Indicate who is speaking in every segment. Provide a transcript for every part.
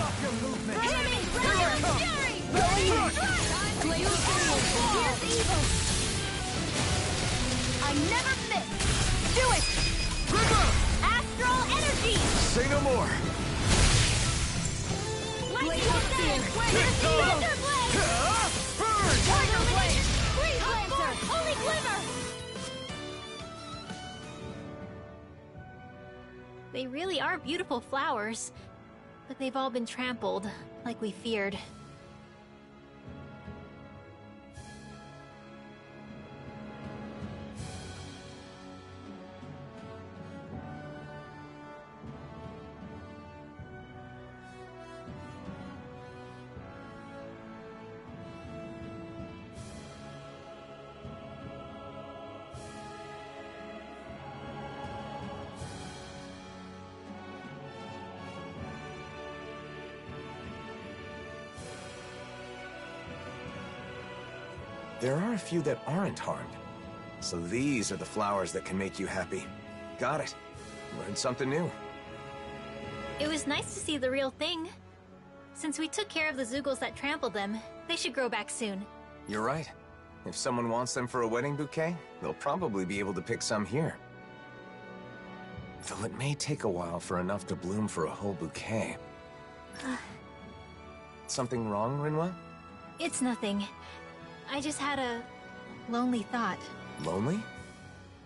Speaker 1: I never miss! Do it! Astral energy!
Speaker 2: Say no more!
Speaker 1: Lightning Blade! Thunder Blade!
Speaker 2: Burn!
Speaker 1: Tiger Blade! Freeze Lancer! Holy Glimmer!
Speaker 3: They really are beautiful flowers, but they've all been trampled, like we feared.
Speaker 2: There are a few that aren't harmed. So these are the flowers that can make you happy. Got it. Learned something new.
Speaker 3: It was nice to see the real thing. Since we took care of the Zeugles that trampled them, they should grow back soon.
Speaker 2: You're right. If someone wants them for a wedding bouquet, they'll probably be able to pick some here. Though it may take a while for enough to bloom for a whole bouquet. Something wrong, Rinwell?
Speaker 3: It's nothing. I just had a lonely thought.
Speaker 2: Lonely?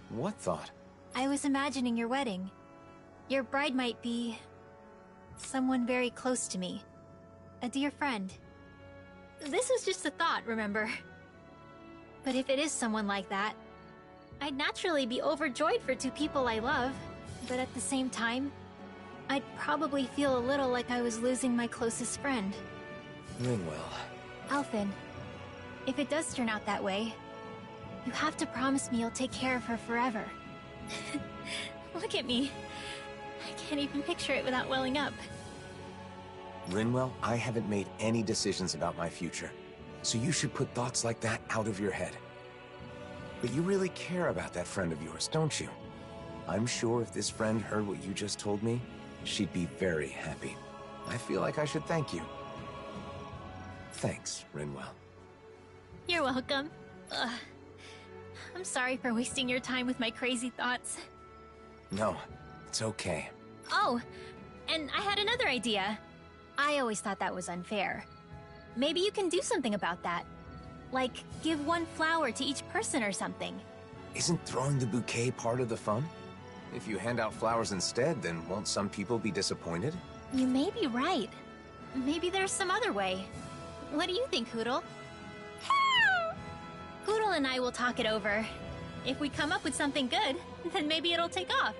Speaker 2: What thought?
Speaker 3: I was imagining your wedding. Your bride might be someone very close to me. A dear friend. This was just a thought, remember? But if it is someone like that, I'd naturally be overjoyed for two people I love. But at the same time, I'd probably feel a little like I was losing my closest friend.
Speaker 2: Rinwell.
Speaker 3: Alphen, if it does turn out that way, you have to promise me you'll take care of her forever. Look at me. I can't even picture it without welling up.
Speaker 2: Rinwell, I haven't made any decisions about my future, so you should put thoughts like that out of your head. But you really care about that friend of yours, don't you? I'm sure if this friend heard what you just told me, she'd be very happy. I feel like I should thank you. Thanks, Rinwell.
Speaker 3: You're welcome. Ugh. I'm sorry for wasting your time with my crazy thoughts.
Speaker 2: No, it's okay.
Speaker 3: Oh, and I had another idea. I always thought that was unfair. Maybe you can do something about that. Like, give one flower to each person or something.
Speaker 2: Isn't throwing the bouquet part of the fun? If you hand out flowers instead, then won't some people be disappointed?
Speaker 3: You may be right. Maybe there's some other way. What do you think, Hootle? Hootle and I will talk it over. If we come up with something good, then maybe it'll take off.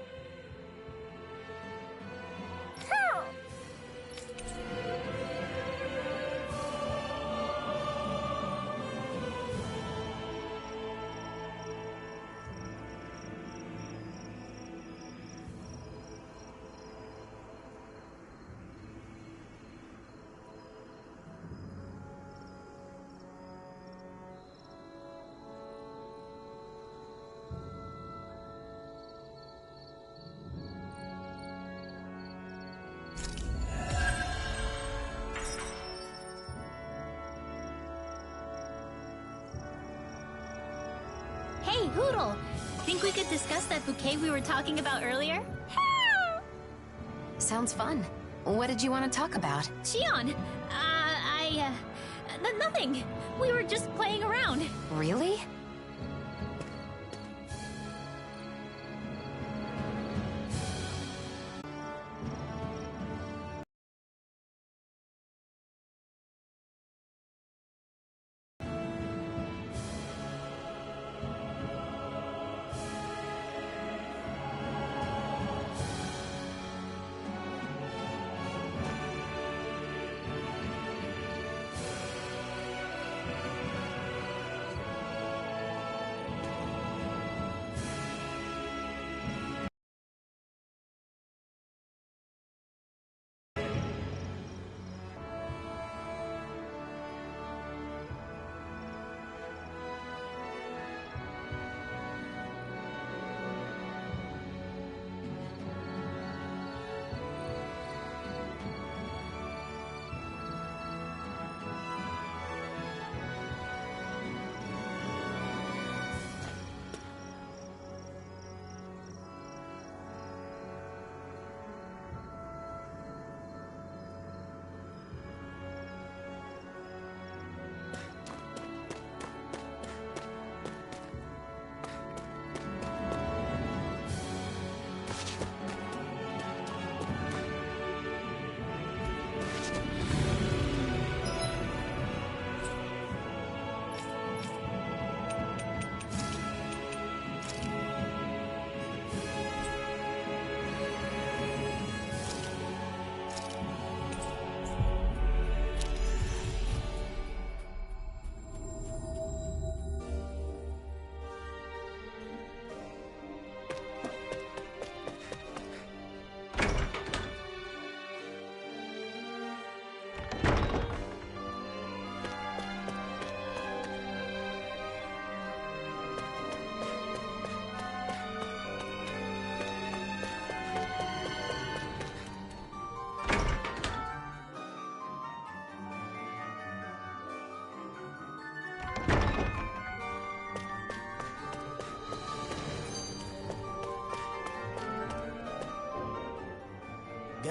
Speaker 3: Hey, Hootle! Think we could discuss that bouquet we were talking about earlier?
Speaker 4: Sounds fun. What did you want to talk about?
Speaker 3: Xion! Nothing! We were just playing around.
Speaker 4: Really?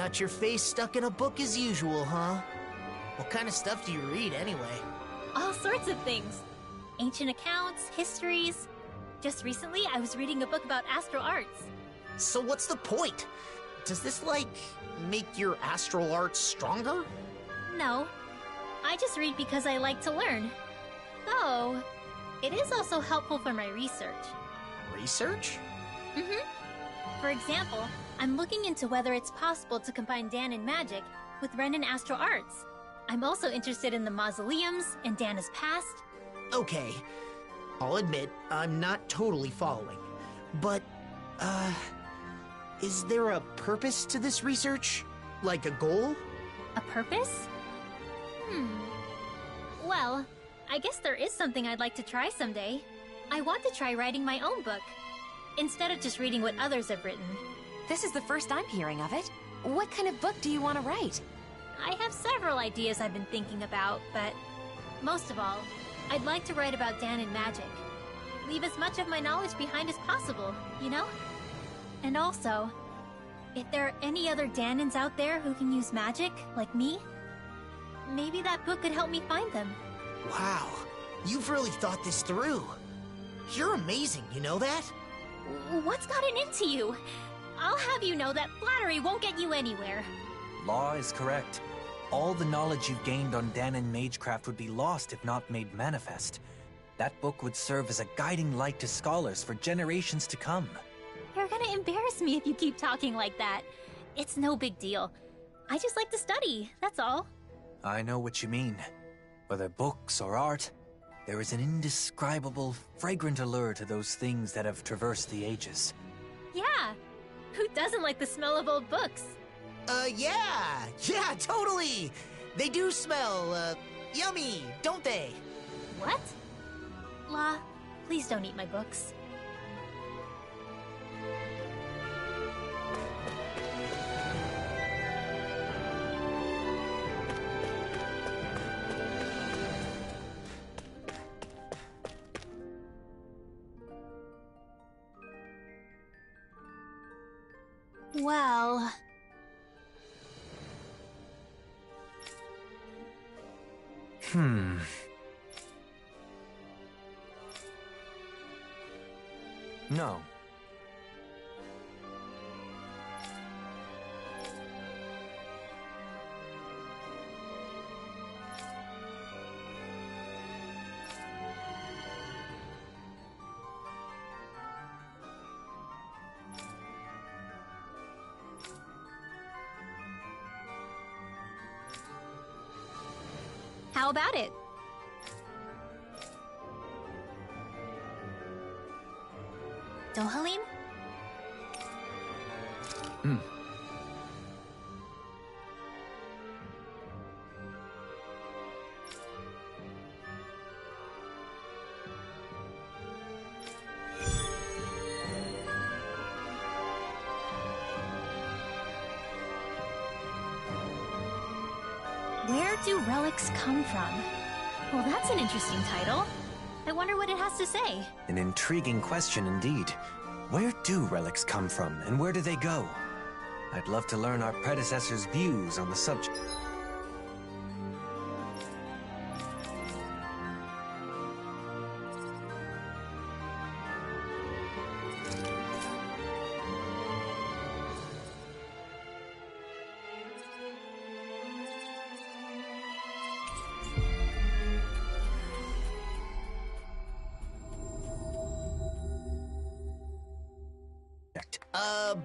Speaker 5: Got your face stuck in a book as usual, huh? What kind of stuff do you read, anyway?
Speaker 3: All sorts of things. Ancient accounts, histories. Just recently, I was reading a book about astral arts.
Speaker 5: So what's the point? Does this, like, make your astral arts stronger?
Speaker 3: No, I just read because I like to learn. Though, it is also helpful for my research.
Speaker 5: Research?
Speaker 3: For example, I'm looking into whether it's possible to combine Danon magic with Ren and astral arts. I'm also interested in the mausoleums and Dana's past.
Speaker 5: Okay, I'll admit, I'm not totally following. But, is there a purpose to this research? Like a goal?
Speaker 3: A purpose? Well, I guess there is something I'd like to try someday. I want to try writing my own book, instead of just reading what others have written.
Speaker 4: This is the first I'm hearing of it. What kind of book do you want to write?
Speaker 3: I have several ideas I've been thinking about, but most of all, I'd like to write about Danon magic. Leave as much of my knowledge behind as possible, you know? And also, if there are any other Danons out there who can use magic, like me, maybe that book could help me find them.
Speaker 5: Wow, you've really thought this through. You're amazing, you know that?
Speaker 3: What's gotten into you? I'll have you know that flattery won't get you anywhere.
Speaker 6: Law is correct. All the knowledge you've gained on Danon Magecraft would be lost if not made manifest. That book would serve as a guiding light to scholars for generations to come.
Speaker 3: You're gonna embarrass me if you keep talking like that. It's no big deal. I just like to study, that's all.
Speaker 6: I know what you mean. Whether books or art, there is an indescribable, fragrant allure to those things that have traversed the ages.
Speaker 3: Yeah, who doesn't like the smell of old books?
Speaker 5: Yeah, totally! They do smell, yummy, don't they?
Speaker 3: What? La, please don't eat my books. Well...
Speaker 6: No.
Speaker 3: How about it? Dohalim? Where do relics come from? Well, that's an interesting title. I wonder what it has to say.
Speaker 6: An intriguing question indeed. Where do relics come from, and where do they go? I'd love to learn our predecessors' views on the subject.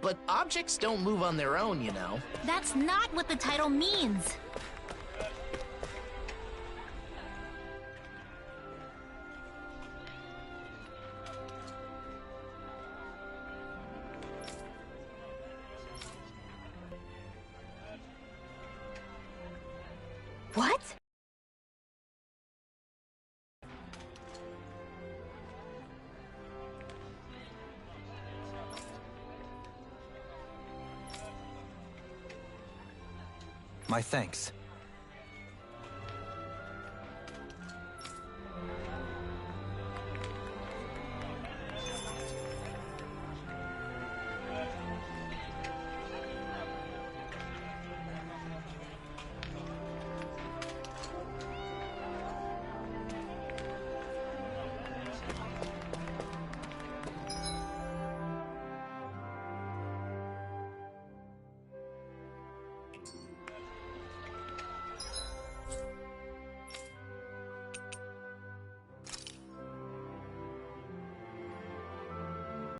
Speaker 5: But objects don't move on their own, you know.
Speaker 3: That's not what the title means. What?
Speaker 6: My thanks.